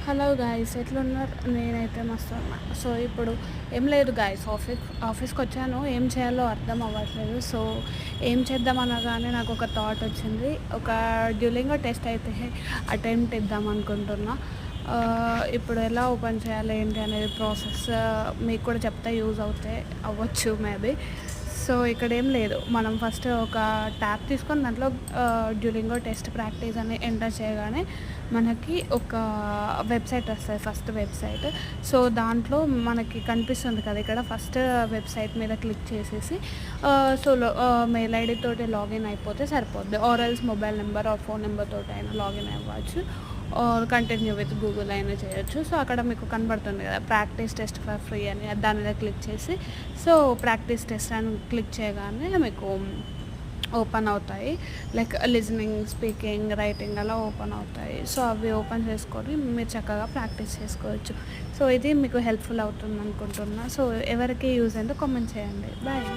Hello guys, ఎట్లున్నారు? నేనైతే మస్తు ఉన్నా. సో ఇప్పుడు ఏం లేదు గాయ్స్, ఆఫీస్కి వచ్చాను. ఏం చేయాలో అర్థం అవ్వట్లేదు. సో ఏం చేద్దాం అనగానే నాకు ఒక థాట్ వచ్చింది. ఒక డ్యూలింగో టెస్ట్ అయితే అటెంప్ట్ ఇద్దాం అనుకుంటున్నా. ఇప్పుడు ఎలా ఓపెన్ చేయాలి ఏంటి అనేది ప్రాసెస్ మీకు కూడా చెప్తే యూజ్ అవ్వచ్చు మేబీ. సో ఇక్కడ ఏం లేదు, మనం ఫస్ట్ ఒక ట్యాబ్ తీసుకొని దాంట్లో డ్యూలింగో టెస్ట్ ప్రాక్టీస్ అని ఎంటర్ చేయగానే మనకి ఒక వెబ్సైట్ వస్తుంది, ఫస్ట్ వెబ్సైట్. సో దాంట్లో మనకి కనిపిస్తుంది కదా, ఇక్కడ ఫస్ట్ వెబ్సైట్ మీద క్లిక్ చేసేసి సో మెయిల్ ఐడి తోటి లాగిన్ అయిపోతే సరిపోద్ది. Or else mobile number or phone number తోటి అయినా లాగిన్ అవ్వచ్చు, ఆర్ కంటిన్యూ విత్ గూగుల్ అయినా చేయొచ్చు. సో అక్కడ మీకు కనబడుతుంది కదా, ప్రాక్టీస్ టెస్ట్ ఫర్ ఫ్రీ అని, దాని మీద క్లిక్ చేసి సో ప్రాక్టీస్ టెస్ట్ అని క్లిక్ చేయగానే మీకు ఓపెన్ అవుతాయి. లైక్ లిజనింగ్, స్పీకింగ్, రైటింగ్ అలా ఓపెన్ అవుతాయి. సో అవి ఓపెన్ చేసుకొని మీరు చక్కగా ప్రాక్టీస్ చేసుకోవచ్చు. సో ఇది మీకు హెల్ప్ఫుల్ అవుతుంది అనుకుంటున్నా. సో ఎవరికి యూజ్ అయిందో కామెంట్ చేయండి. బాయ్.